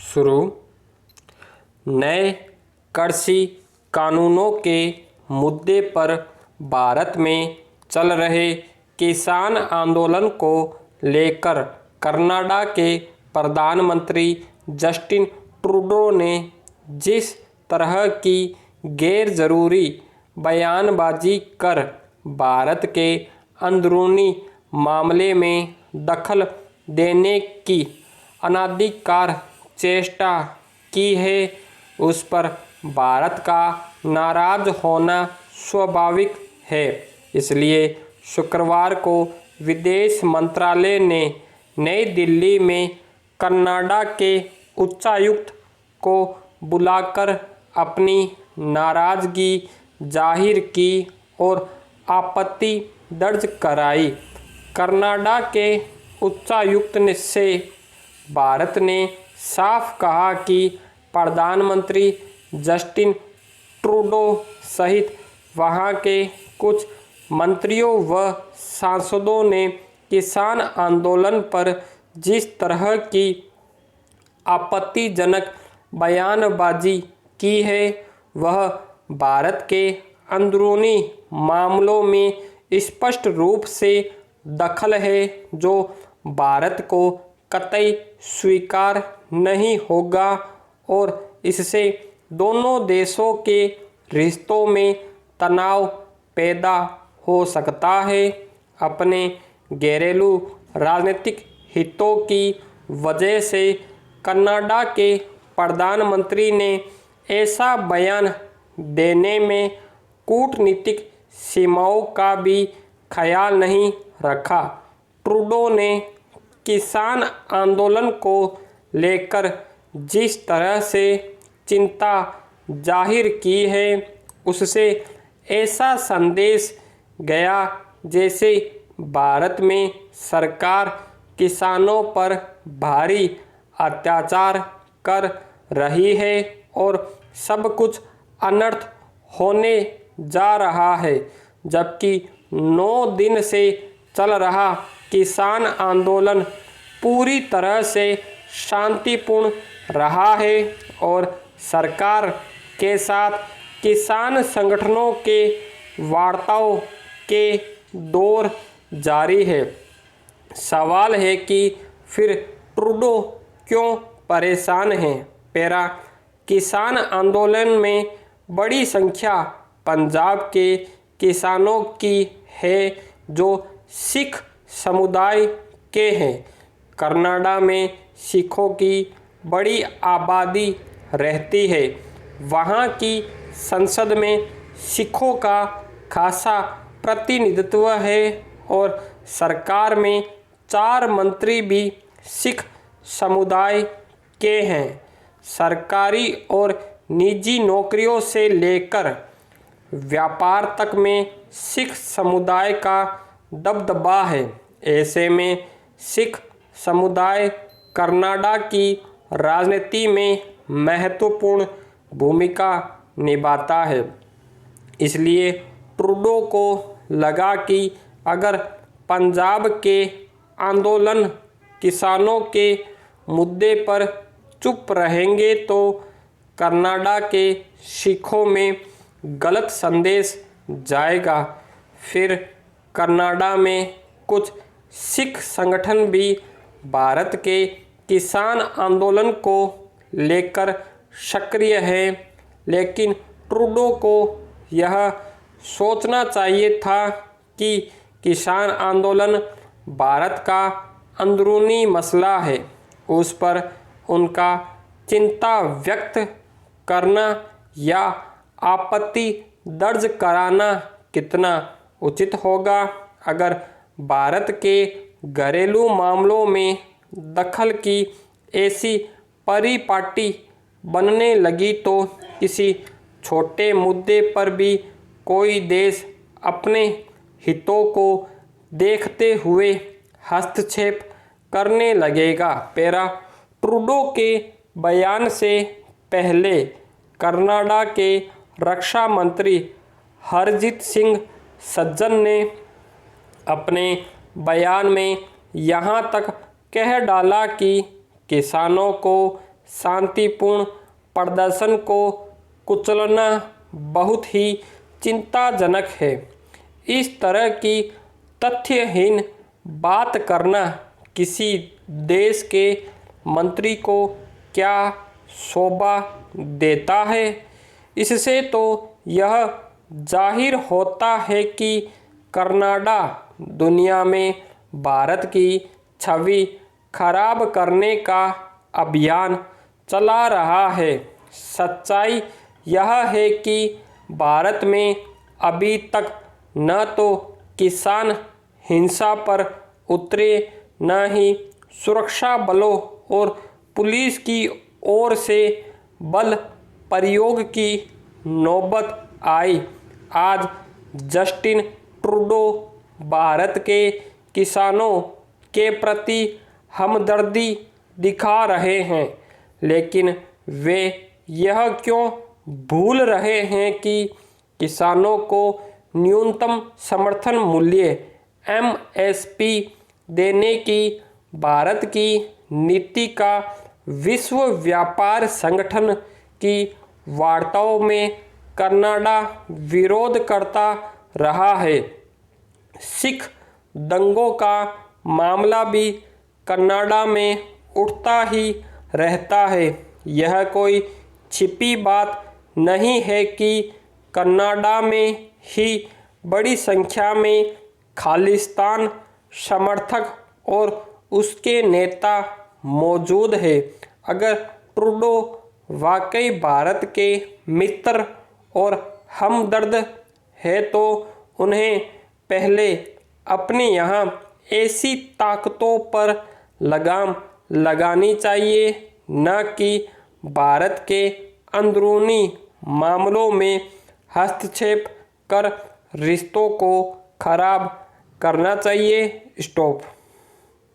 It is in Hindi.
शुरू। नए कृषि कानूनों के मुद्दे पर भारत में चल रहे किसान आंदोलन को लेकर कनाडा के प्रधानमंत्री जस्टिन ट्रूडो ने जिस तरह की गैर जरूरी बयानबाजी कर भारत के अंदरूनी मामले में दखल देने की अनाधिकार चेष्टा की है, उस पर भारत का नाराज होना स्वाभाविक है। इसलिए शुक्रवार को विदेश मंत्रालय ने नई दिल्ली में कनाडा के उच्चायुक्त को बुलाकर अपनी नाराजगी जाहिर की और आपत्ति दर्ज कराई। कनाडा के उच्चायुक्त से भारत ने साफ कहा कि प्रधानमंत्री जस्टिन ट्रूडो सहित वहां के कुछ मंत्रियों व सांसदों ने किसान आंदोलन पर जिस तरह की आपत्तिजनक बयानबाजी की है, वह भारत के अंदरूनी मामलों में स्पष्ट रूप से दखल है, जो भारत को कतई स्वीकार नहीं होगा और इससे दोनों देशों के रिश्तों में तनाव पैदा हो सकता है। अपने घरेलू राजनीतिक हितों की वजह से कनाडा के प्रधानमंत्री ने ऐसा बयान देने में कूटनीतिक सीमाओं का भी ख्याल नहीं रखा। ट्रूडो ने किसान आंदोलन को लेकर जिस तरह से चिंता जाहिर की है, उससे ऐसा संदेश गया जैसे भारत में सरकार किसानों पर भारी अत्याचार कर रही है और सब कुछ अनर्थ होने जा रहा है, जबकि 9 दिन से चल रहा किसान आंदोलन पूरी तरह से शांतिपूर्ण रहा है और सरकार के साथ किसान संगठनों के वार्ताओं के दौर जारी है। सवाल है कि फिर ट्रूडो क्यों परेशान हैं? पैरा किसान आंदोलन में बड़ी संख्या पंजाब के किसानों की है, जो सिख समुदाय के हैं। कनाडा में सिखों की बड़ी आबादी रहती है। वहाँ की संसद में सिखों का खासा प्रतिनिधित्व है और सरकार में 4 मंत्री भी सिख समुदाय के हैं। सरकारी और निजी नौकरियों से लेकर व्यापार तक में सिख समुदाय का दबदबा है। ऐसे में सिख समुदाय कनाडा की राजनीति में महत्वपूर्ण भूमिका निभाता है। इसलिए ट्रूडो को लगा कि अगर पंजाब के आंदोलन किसानों के मुद्दे पर चुप रहेंगे तो कनाडा के सिखों में गलत संदेश जाएगा। फिर कनाडा में कुछ सिख संगठन भी भारत के किसान आंदोलन को लेकर सक्रिय है, लेकिन ट्रूडो को यह सोचना चाहिए था कि किसान आंदोलन भारत का अंदरूनी मसला है। उस पर उनका चिंता व्यक्त करना या आपत्ति दर्ज कराना कितना उचित होगा। अगर भारत के घरेलू मामलों में दखल की ऐसी परिपाटी बनने लगी तो किसी छोटे मुद्दे पर भी कोई देश अपने हितों को देखते हुए हस्तक्षेप करने लगेगा। पैरा ट्रूडो के बयान से पहले कनाडा के रक्षा मंत्री हरजीत सिंह सज्जन ने अपने बयान में यहाँ तक कह डाला कि किसानों को शांतिपूर्ण प्रदर्शन को कुचलना बहुत ही चिंताजनक है। इस तरह की तथ्यहीन बात करना किसी देश के मंत्री को क्या शोभा देता है? इससे तो यह जाहिर होता है कि कनाडा दुनिया में भारत की छवि खराब करने का अभियान चला रहा है। सच्चाई यह है कि भारत में अभी तक न तो किसान हिंसा पर उतरे, न ही सुरक्षा बलों और पुलिस की ओर से बल प्रयोग की नौबत आई। आज जस्टिन ट्रूडो भारत के किसानों के प्रति हमदर्दी दिखा रहे हैं, लेकिन वे यह क्यों भूल रहे हैं कि किसानों को न्यूनतम समर्थन मूल्य MSP देने की भारत की नीति का विश्व व्यापार संगठन की वार्ताओं में कनाडा विरोध करता रहा है। सिख दंगों का मामला भी कनाडा में उठता ही रहता है। यह कोई छिपी बात नहीं है कि कनाडा में ही बड़ी संख्या में खालिस्तान समर्थक और उसके नेता मौजूद है। अगर ट्रूडो वाकई भारत के मित्र और हमदर्द है तो उन्हें पहले अपने यहाँ ऐसी ताकतों पर लगाम लगानी चाहिए, न कि भारत के अंदरूनी मामलों में हस्तक्षेप कर रिश्तों को खराब करना चाहिए। स्टॉप।